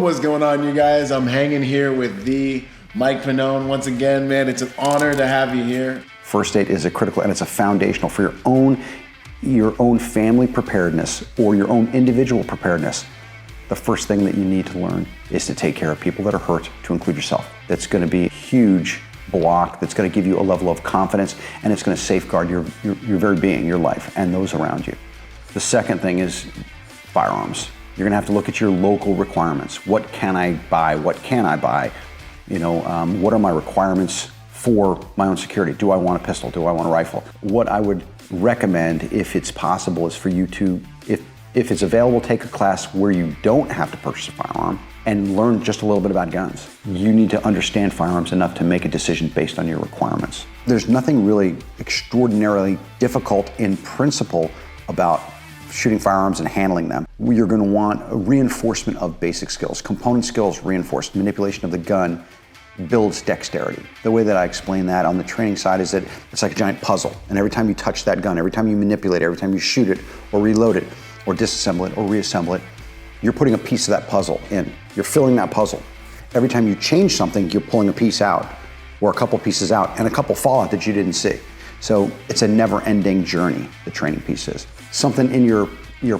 Boom, what's going on, you guys? I'm hanging here with the Mike Pannone. Once again, man, it's an honor to have you here. First aid is a critical, and it's a foundational for your own family preparedness or your own individual preparedness. The first thing that you need to learn is to take care of people that are hurt, to include yourself. That's going to be a huge block that's going to give you a level of confidence, and it's going to safeguard your very being, your life, and those around you. The second thing is firearms. You're going to have to look at your local requirements. What can I buy? What can I buy? What are my requirements for my own security? Do I want a pistol? Do I want a rifle? What I would recommend, if it's possible, is for you to, if it's available, take a class where you don't have to purchase a firearm and learn just a little bit about guns. You need to understand firearms enough to make a decision based on your requirements. There's nothing really extraordinarily difficult in principle about shooting firearms and handling them. You're going to want a reinforcement of basic skills. Component skills reinforced. Manipulation of the gun builds dexterity. The way that I explain that on the training side is that it's like a giant puzzle. And every time you touch that gun, every time you manipulate it, every time you shoot it or reload it or disassemble it or reassemble it, you're putting a piece of that puzzle in. You're filling that puzzle. Every time you change something, you're pulling a piece out or a couple pieces out, and a couple fall out that you didn't see. So it's a never-ending journey, the training piece is. Something in your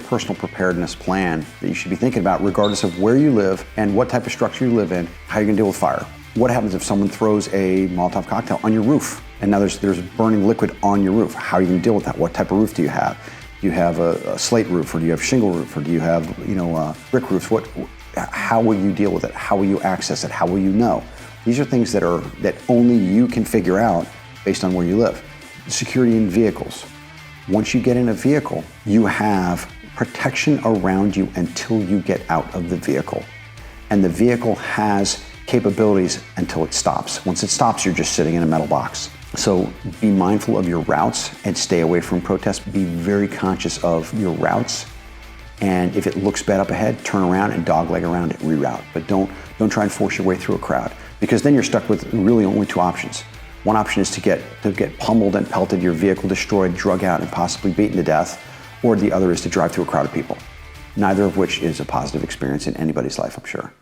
personal preparedness plan that you should be thinking about, regardless of where you live and what type of structure you live in, how you're gonna deal with fire. What happens if someone throws a Molotov cocktail on your roof and now there's burning liquid on your roof? How are you gonna deal with that? What type of roof do you have? Do you have a slate roof, or do you have shingle roof, or do you have brick roofs? How will you deal with it? How will you access it? How will you know? These are things that only you can figure out based on where you live. Security in vehicles. Once you get in a vehicle, you have protection around you until you get out of the vehicle. And the vehicle has capabilities until it stops. Once it stops, you're just sitting in a metal box. So be mindful of your routes and stay away from protests. Be very conscious of your routes. And if it looks bad up ahead, turn around and dogleg around it, reroute. But don't try and force your way through a crowd, because then you're stuck with really only two options. One option is to get pummeled and pelted, your vehicle destroyed, drug out, and possibly beaten to death, or the other is to drive through a crowd of people. Neither of which is a positive experience in anybody's life, I'm sure.